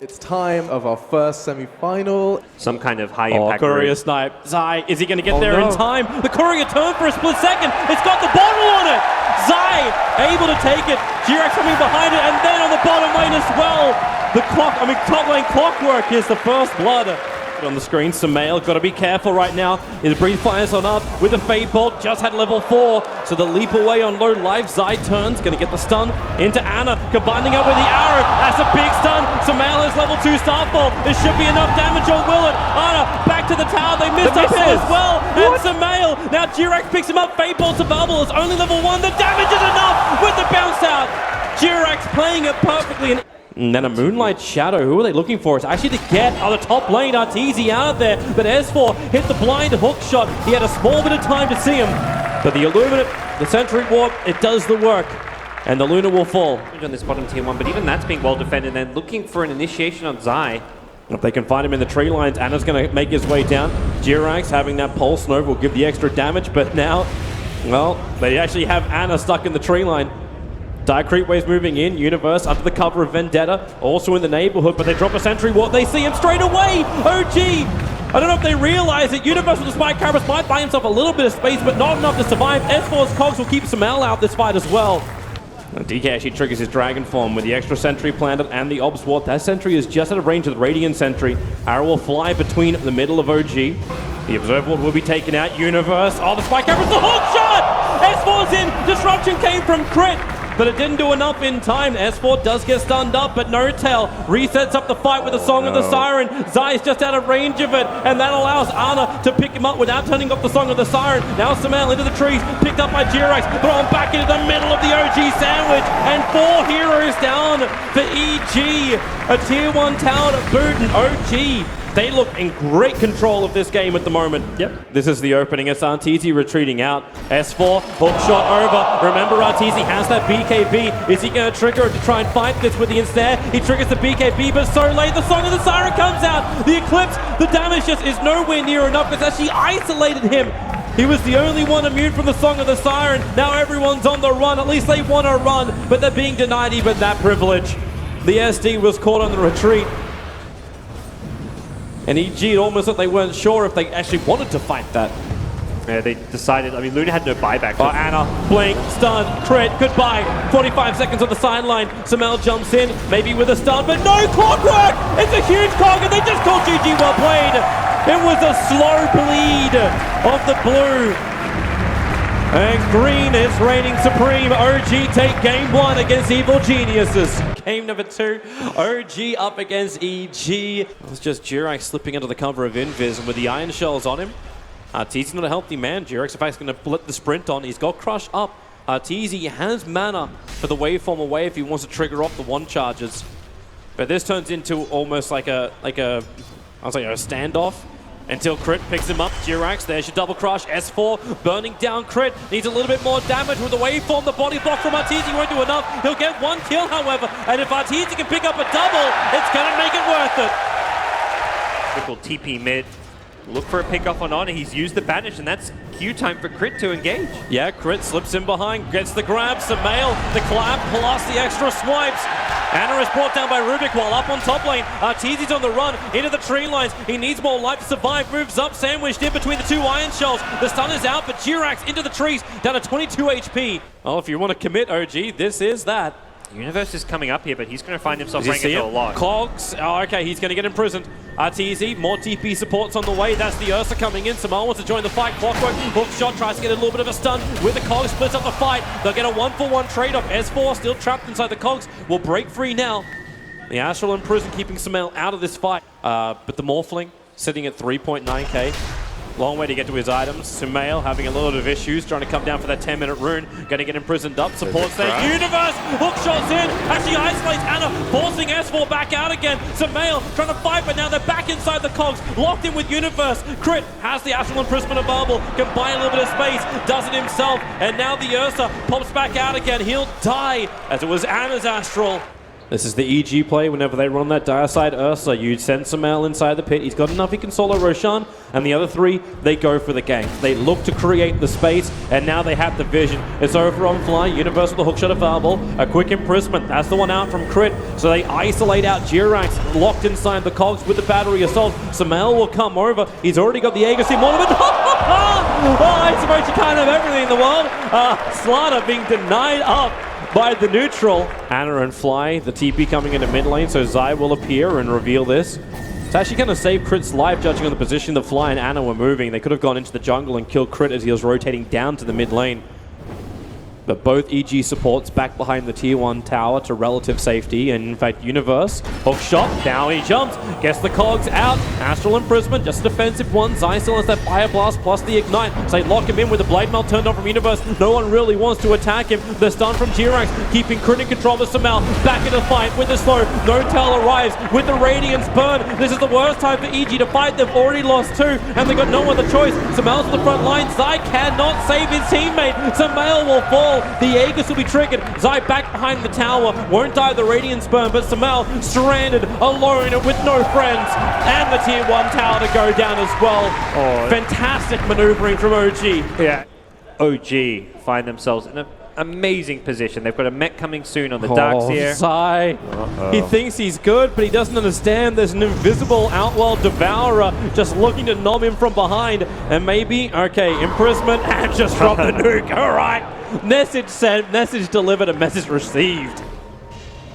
It's time of our first semi-final. Some kind of high-impact courier snipe. Zai, is he going to get there in time? The courier turned for a split second. It's got the bottle on it. Zai able to take it. G-Rex coming behind it, and then on the bottom lane as well. The clock, top lane clockwork is the first blood. On the screen, Samael, got to be careful right now. His breathe fires on up with the Fade Bolt, just had level 4. So the leap away on low life. Zai turns, going to get the stun into Ana, combining up with the arrow. That's a big stun. Samael is level 2 Starfall. There should be enough damage, or will it? Ana back to the tower. They missed up as well. And Samael, now G-Rex picks him up. Fade Bolt to Bubble is only level 1. The damage is enough with the bounce out. G-Rex playing it perfectly. And then a Moonlight Shadow. Who are they looking for? It's actually to get on the top lane. Arteezy out of there. But S4 hit the blind hook shot. He had a small bit of time to see him. But the Illuminate, the Sentry Warp, it does the work. And the Luna will fall. On this bottom tier 1, but even that's being well defended. And then looking for an initiation on Zai. If they can find him in the tree lines, Ana's going to make his way down. Jirax having that Pulse Nova will give the extra damage. But now, well, they actually have Ana stuck in the tree line. Dire Creep Waves moving in, Universe under the cover of Vendetta, also in the neighborhood, but they drop a Sentry Ward, they see him straight away! OG! I don't know if they realize it, Universe with the Spike Carabas might buy himself a little bit of space, but not enough to survive. S4's Cogs will keep Samael out this fight as well. And DK actually triggers his Dragon Form with the extra Sentry planted and the Obs Ward. That Sentry is just out of range of the Radiant Sentry. Arrow will fly between the middle of OG. The Observe Ward will be taken out, Universe. Oh, the Spike Carabas, the hook shot! S4's in, Disruption came from Crit. But it didn't do enough in time. S4 does get stunned up, but no tell. Resets up the fight with the Song of the Siren. Zai's just out of range of it, and that allows Ana to pick him up without turning off the Song of the Siren. Now Samael into the trees, picked up by G-Rex, thrown back into the middle of the OG sandwich, and 4 heroes down for EG. A tier 1 tower to boot, and OG. They look in great control of this game at the moment. Yep. This is the opening. It's Arteezy retreating out. S4, hook shot over. Remember, Arteezy has that BKB. Is he going to trigger it to try and fight this with the ensnare? He triggers the BKB, but so late. The Song of the Siren comes out. The Eclipse, the damage just is nowhere near enough. It's actually isolated him. He was the only one immune from the Song of the Siren. Now everyone's on the run. At least they want to run, but they're being denied even that privilege. The SD was caught on the retreat. And EG almost looked they weren't sure if they actually wanted to fight that. Yeah, they decided, I mean, Luna had no buyback. Oh, Ana, blink, stun, crit, goodbye. 45 seconds on the sideline. Samael jumps in, maybe with a stun, but no clockwork! It's a huge clog, and they just called GG well played. It was a slow bleed of the blue. And green is reigning supreme. OG take game 1 against Evil Geniuses. Game number 2, OG up against EG. It was just Jirax slipping under the cover of Invis, and with the Iron Shells on him, Arteezy not a healthy man. Jirax in fact is going to blip the sprint on. He's got Crush up. Arteezy has mana for the waveform away if he wants to trigger off the 1 charges. But this turns into almost like a standoff. Until Crit picks him up, Jirax, there's your double crush, S4 burning down Crit, needs a little bit more damage with the waveform, the body block from Arteezy won't do enough, he'll get 1 kill however, and if Arteezy can pick up a double, it's gonna make it worth it. Triple TP mid, look for a pickoff on Ana, he's used the banish and that's Q time for Crit to engage. Yeah, Crit slips in behind, gets the grab, Samael, the clap, plus the extra swipes. Ana is brought down by Rubik while up on top lane. Arteezy's on the run into the tree lines. He needs more life to survive. Moves up, sandwiched in between the 2 Iron Shells. The stun is out, but Jirax into the trees, down to 22 HP. Oh, if you want to commit, OG, this is that. Universe is coming up here, but he's going to find himself running into a lot. Cogs, oh, okay, he's going to get imprisoned. Arteezy, more TP supports on the way. That's the Ursa coming in. Samael wants to join the fight. Clockwork, hook shot, tries to get a little bit of a stun with the Cogs, splits up the fight. They'll get a 1-for-1 trade-off. S4 still trapped inside the Cogs, will break free now. The Astral in prison, keeping Samael out of this fight. But the Morphling sitting at 3.9k. Long way to get to his items. Samael having a little bit of issues, trying to come down for that 10-minute rune. Going to get imprisoned up. Supports there. Universe! Hook shots in. Actually isolates Ana, forcing S4 back out again. Samael trying to fight, but now they're back inside the Cogs. Locked in with Universe. Crit has the Astral imprisonment available. Can buy a little bit of space. Does it himself. And now the Ursa pops back out again. He'll die as it was Ana's Astral. This is the EG play whenever they run that dire side Ursa. You send Samel inside the pit. He's got enough, he can solo Roshan. And the other three, they go for the gank. They look to create the space, and now they have the vision. It's over on Fly. Universe with the hookshot of Fireball. A quick imprisonment. That's the one out from Crit. So they isolate out Jirax, locked inside the cogs with the battery assault. Samel will come over. He's already got the Aegis in Monument. Oh, I suppose you can't have everything in the world. Slaughter being denied up by the neutral. Ana and Fly, the TP coming into mid lane, so Zai will appear and reveal this. It's actually going to save Crit's life, judging on the position that Fly and Ana were moving. They could have gone into the jungle and killed Crit as he was rotating down to the mid lane. But both EG supports back behind the tier 1 tower to relative safety. And in fact, Universe, hook shot, down he jumps, gets the cogs out. Astral Imprisonment, just a defensive one. Zai still has that Fire Blast plus the Ignite. So they lock him in with the Blade Melt turned on from Universe. No one really wants to attack him. The stun from Jirax, keeping Crit in control of Samel. Back in the fight with the slow. Notel arrives with the Radiance burn. This is the worst time for EG to fight. They've already lost 2, and they've got no other choice. Samel's on the front line. Zai cannot save his teammate. Samel will fall. The Aegis will be triggered. Zai back behind the tower. Won't die the Radiance burn, but Samel stranded alone with no friends. And the tier 1 tower to go down as well. Oh. Fantastic maneuvering from OG. Yeah. OG find themselves in an amazing position. They've got a mech coming soon on the Darkseer. Zai. He thinks he's good, but he doesn't understand there's an invisible Outworld Devourer just looking to nom him from behind. And maybe, okay, imprisonment and just drop the nuke. All right. Message sent, message delivered, and message received.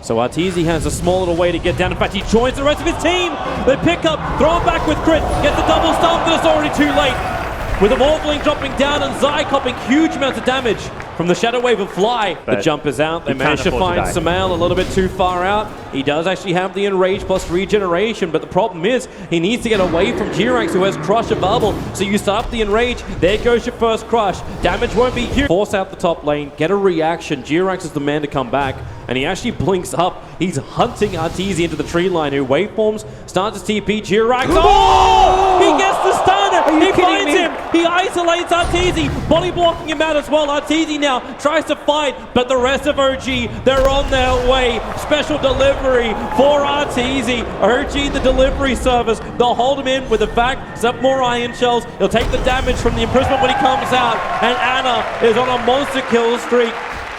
So Arteezy has a small little way to get down. In fact, he joins the rest of his team. They pick up, throw it back with Crit, get the double stomp, but it's already too late. With the Morphling dropping down and Zai copping huge amounts of damage from the Shadow Wave of Fly. But the jump is out. They managed to find Samel a little bit too far out. He does actually have the Enrage plus regeneration, but the problem is he needs to get away from Jirax, who has Crush available. So you start up the Enrage. There goes your first Crush. Damage won't be huge. Force out the top lane. Get a reaction. Jirax is the man to come back. And he actually blinks up. He's hunting Arteezy into the tree line, who waveforms, starts his TP. Jirax. Oh! He gets the stun! He finds him! He isolates Arteezy, body blocking him out as well. Arteezy now tries to fight, but the rest of OG, they're on their way. Special delivery for Arteezy. OG, the delivery service. They'll hold him in with the fact, set more iron shells. He'll take the damage from the imprisonment when he comes out. And Ana is on a monster kill streak.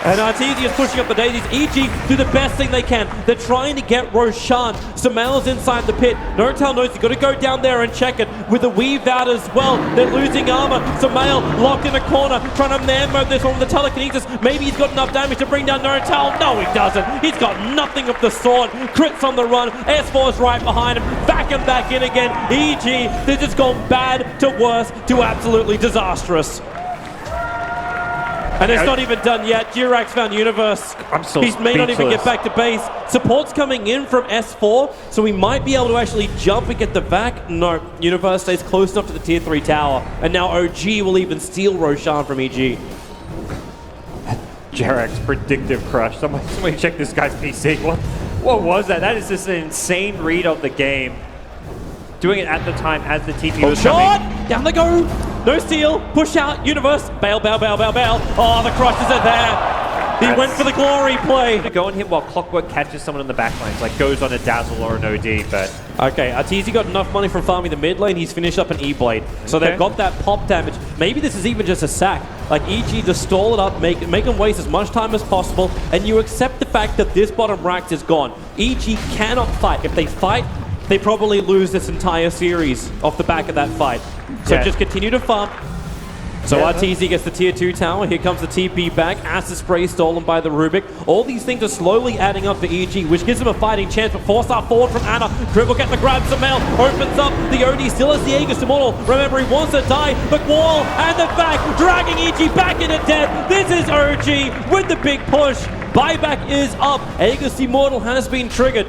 And Arteezy is pushing up the daisies. EG do the best thing they can. They're trying to get Roshan. Samel's inside the pit. Notel knows he's got to go down there and check it. With the weave out as well. They're losing armor. Samel locked in a corner, trying to man mode this one with the telekinesis. Maybe he's got enough damage to bring down Notel. No, he doesn't. He's got nothing of the sort. Crit's on the run. S4's right behind him. Back and back in again. EG, they've just gone bad to worse to absolutely disastrous. And it's not even done yet. Jirax found Universe. He may not even get back to base. Support's coming in from S4, so we might be able to actually jump and get the back. No, Universe stays close enough to the tier 3 tower. And now OG will even steal Roshan from EG. Jirax predictive crush. Somebody check this guy's PC. What was that? That is just an insane read of the game. Doing it at the time as the TP was coming. Down they go. No steal. Push out. Universe. Bail, bail, bail, bail, bail. Oh, the crushes are there. He went for the glory play. Go and hit while Clockwork catches someone in the back lines, like goes on a Dazzle or an OD, but... Okay, Arteezy got enough money from farming the mid lane. He's finished up an E-Blade. So they've got that pop damage. Maybe this is even just a sack. Like EG, just stall it up, make them waste as much time as possible, and you accept the fact that this bottom rack is gone. EG cannot fight. If they fight, they probably lose this entire series off the back of that fight. So just continue to farm. So Arteezy gets the tier 2 tower. Here comes the TP back. Acid Spray stolen by the Rubik. All these things are slowly adding up for EG, which gives them a fighting chance. But 4-star forward from Ana. Dribble get the grab. Samel opens up. The OD still has the Aegis Immortal. Remember, he wants to die. McWall and the back, dragging EG back into death. This is OG with the big push. Buyback is up. Aegis Immortal has been triggered.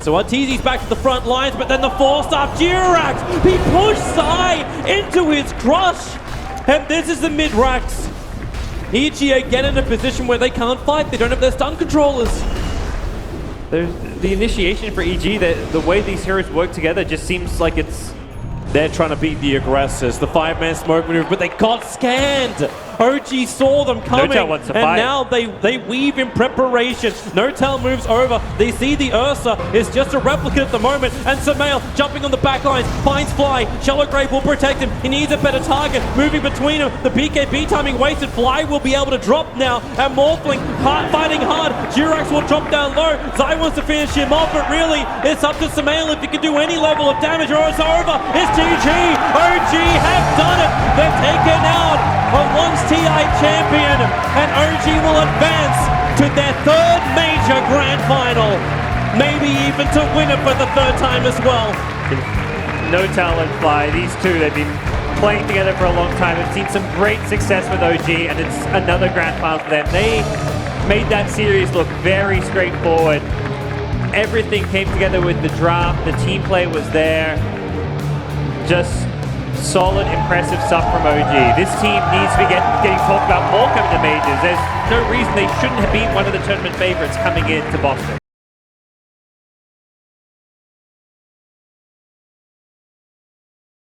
So Arteezy's back to the front lines, but then the 4-star Jirax. He pushed Zai into his crush. And this is the mid-racks. EG again in a position where they can't fight. They don't have their stun controllers. There's the initiation for EG, the way these heroes work together just seems like it's They're trying to beat the aggressors. The 5-man smoke maneuver, but they got scanned. OG saw them coming, No-Tell wants to and fight. now they weave in preparation. No-Tell moves over. They see the Ursa is just a replicant at the moment, and Samael jumping on the back lines, finds Fly. Shallow Grave will protect him. He needs a better target. Moving between them. The BKB timing wasted. Fly will be able to drop now, and Morphling fighting hard. Jirax will drop down low. Zai wants to finish him off, but really, it's up to Samael if he can do any level of damage, or it's over. It's GG. OG have done it. They've taken out a once TI champion, and OG will advance to their third major grand final. Maybe even to win it for the third time as well. No-Tell and Fly, these two, they've been playing together for a long time. We've seen some great success with OG, and it's another grand final for them. They made that series look very straightforward. Everything came together with the draft. The team play was there. Just solid, impressive stuff from OG. This team needs to be getting talked about more coming to majors. There's no reason they shouldn't have been one of the tournament favorites coming into Boston.